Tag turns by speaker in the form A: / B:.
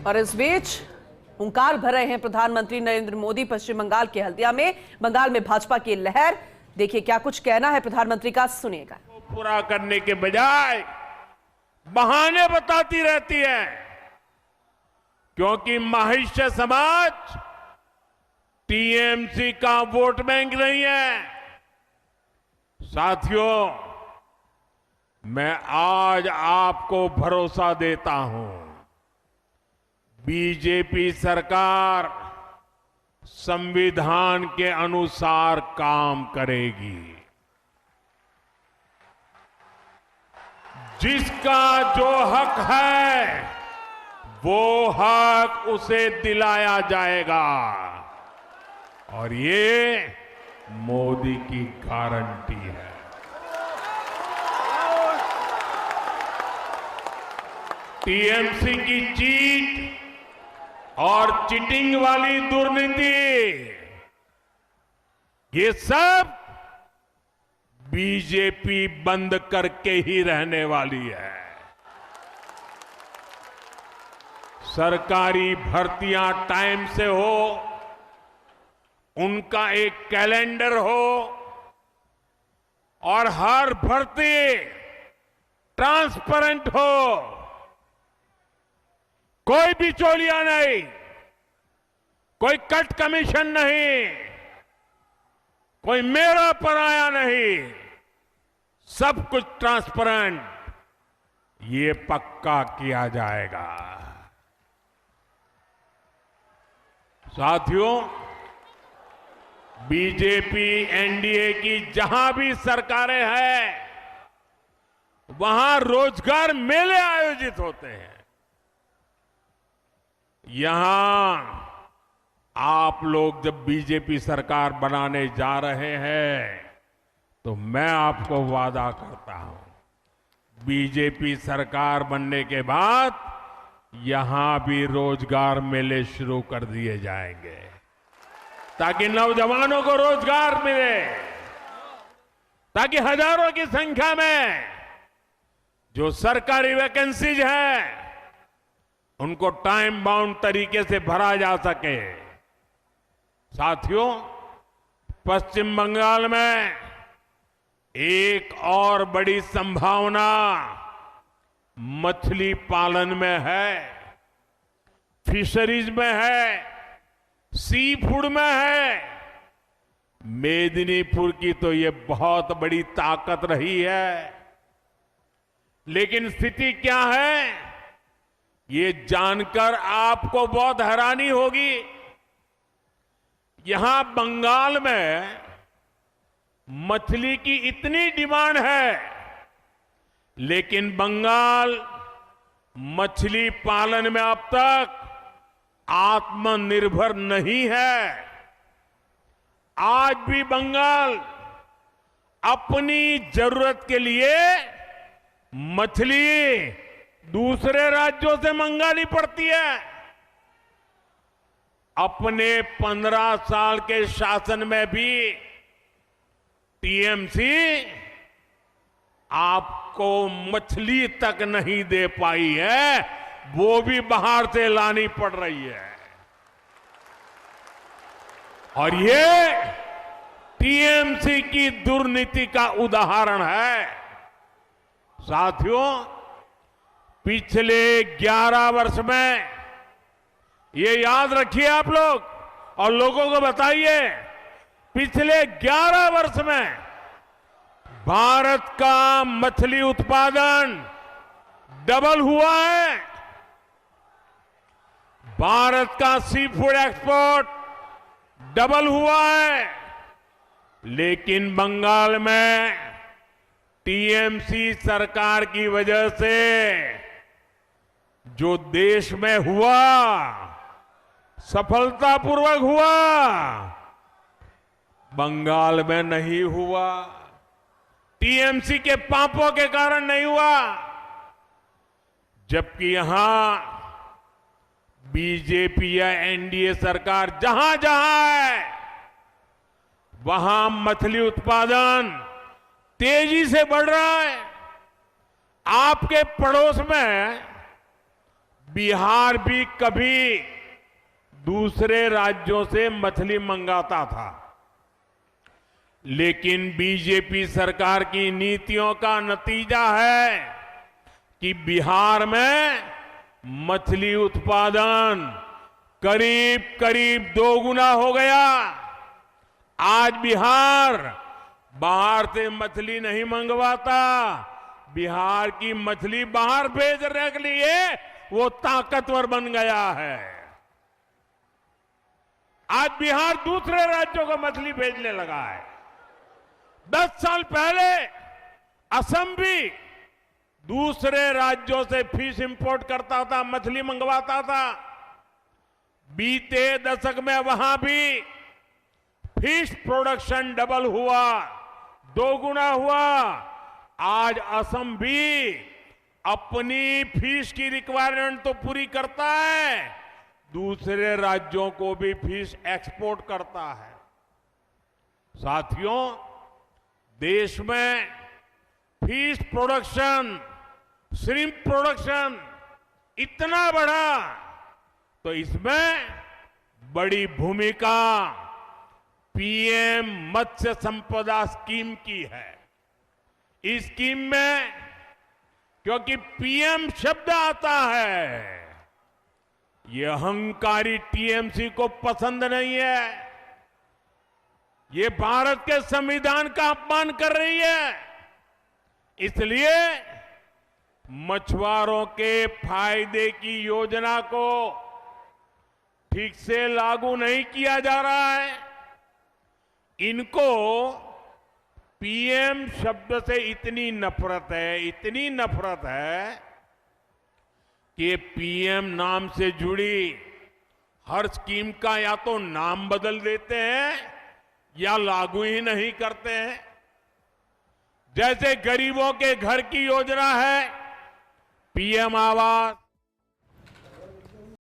A: और इस बीच हुंकार भर रहे हैं प्रधानमंत्री नरेंद्र मोदी पश्चिम बंगाल के हल्दिया में। बंगाल में भाजपा की लहर, देखिए क्या कुछ कहना है प्रधानमंत्री का, सुनिएगा।
B: पूरा करने के बजाय बहाने बताती रहती है, क्योंकि महिष्य समाज टीएमसी का वोट बैंक नहीं है। साथियों, मैं आज आपको भरोसा देता हूं, बीजेपी सरकार संविधान के अनुसार काम करेगी। जिसका जो हक है वो हक उसे दिलाया जाएगा, और ये मोदी की गारंटी है। टीएमसी की चीट और चीटिंग वाली दुर्नीति, ये सब बीजेपी बंद करके ही रहने वाली है। सरकारी भर्तियां टाइम से हो, उनका एक कैलेंडर हो, और हर भर्ती ट्रांसपेरेंट हो, कोई बिचौलिया नहीं, कोई कट कमीशन नहीं, कोई मेरा पराया नहीं, सब कुछ ट्रांसपेरेंट, ये पक्का किया जाएगा। साथियों, बीजेपी एनडीए की जहां भी सरकारें हैं, वहां रोजगार मेले आयोजित होते हैं। यहां आप लोग जब बीजेपी सरकार बनाने जा रहे हैं, तो मैं आपको वादा करता हूं, बीजेपी सरकार बनने के बाद यहां भी रोजगार मेले शुरू कर दिए जाएंगे, ताकि नौजवानों को रोजगार मिले, ताकि हजारों की संख्या में जो सरकारी वैकेंसीज हैं उनको टाइम बाउंड तरीके से भरा जा सके। साथियों, पश्चिम बंगाल में एक और बड़ी संभावना मछली पालन में है, फिशरीज में है, सी फूड में है। मेदिनीपुर की तो ये बहुत बड़ी ताकत रही है, लेकिन स्थिति क्या है ये जानकर आपको बहुत हैरानी होगी। यहां बंगाल में मछली की इतनी डिमांड है, लेकिन बंगाल मछली पालन में अब तक आत्मनिर्भर नहीं है। आज भी बंगाल अपनी जरूरत के लिए मछली दूसरे राज्यों से मंगानी पड़ती है। अपने 15 साल के शासन में भी टीएमसी आपको मछली तक नहीं दे पाई है, वो भी बाहर से लानी पड़ रही है। और ये टीएमसी की दुर्नीति का उदाहरण है। साथियों, पिछले 11 वर्ष में, ये याद रखिए आप लोग और लोगों को बताइए, पिछले 11 वर्ष में भारत का मछली उत्पादन डबल हुआ है। भारत का सी फूड एक्सपोर्ट डबल हुआ है। लेकिन बंगाल में टीएमसी सरकार की वजह से जो देश में हुआ, सफलतापूर्वक हुआ, बंगाल में नहीं हुआ। टीएमसी के पापों के कारण नहीं हुआ। जबकि यहां बीजेपी या एनडीए सरकार जहां जहां है, वहां मछली उत्पादन तेजी से बढ़ रहा है। आपके पड़ोस में बिहार भी कभी दूसरे राज्यों से मछली मंगाता था, लेकिन बीजेपी सरकार की नीतियों का नतीजा है कि बिहार में मछली उत्पादन करीब करीब 2 गुना हो गया। आज बिहार बाहर से मछली नहीं मंगवाता, बिहार की मछली बाहर भेजने के लिए वो ताकतवर बन गया है। आज बिहार दूसरे राज्यों को मछली भेजने लगा है। 10 साल पहले असम भी दूसरे राज्यों से फिश इंपोर्ट करता था, मछली मंगवाता था। बीते दशक में वहां भी फिश प्रोडक्शन डबल हुआ, 2 गुना हुआ। आज असम भी अपनी फिश की रिक्वायरमेंट तो पूरी करता है, दूसरे राज्यों को भी फिश एक्सपोर्ट करता है। साथियों, देश में फिश प्रोडक्शन, श्रिम्प प्रोडक्शन इतना बढ़ा तो इसमें बड़ी भूमिका पीएम मत्स्य संपदा स्कीम की है। इस स्कीम में क्योंकि पीएम शब्द आता है, ये अहंकारी टीएमसी को पसंद नहीं है। ये भारत के संविधान का अपमान कर रही है। इसलिए मछुआरों के फायदे की योजना को ठीक से लागू नहीं किया जा रहा है। इनको पीएम शब्द से इतनी नफरत है कि पीएम नाम से जुड़ी हर स्कीम का या तो नाम बदल देते हैं या लागू ही नहीं करते हैं। जैसे गरीबों के घर की योजना है, पीएम आवास,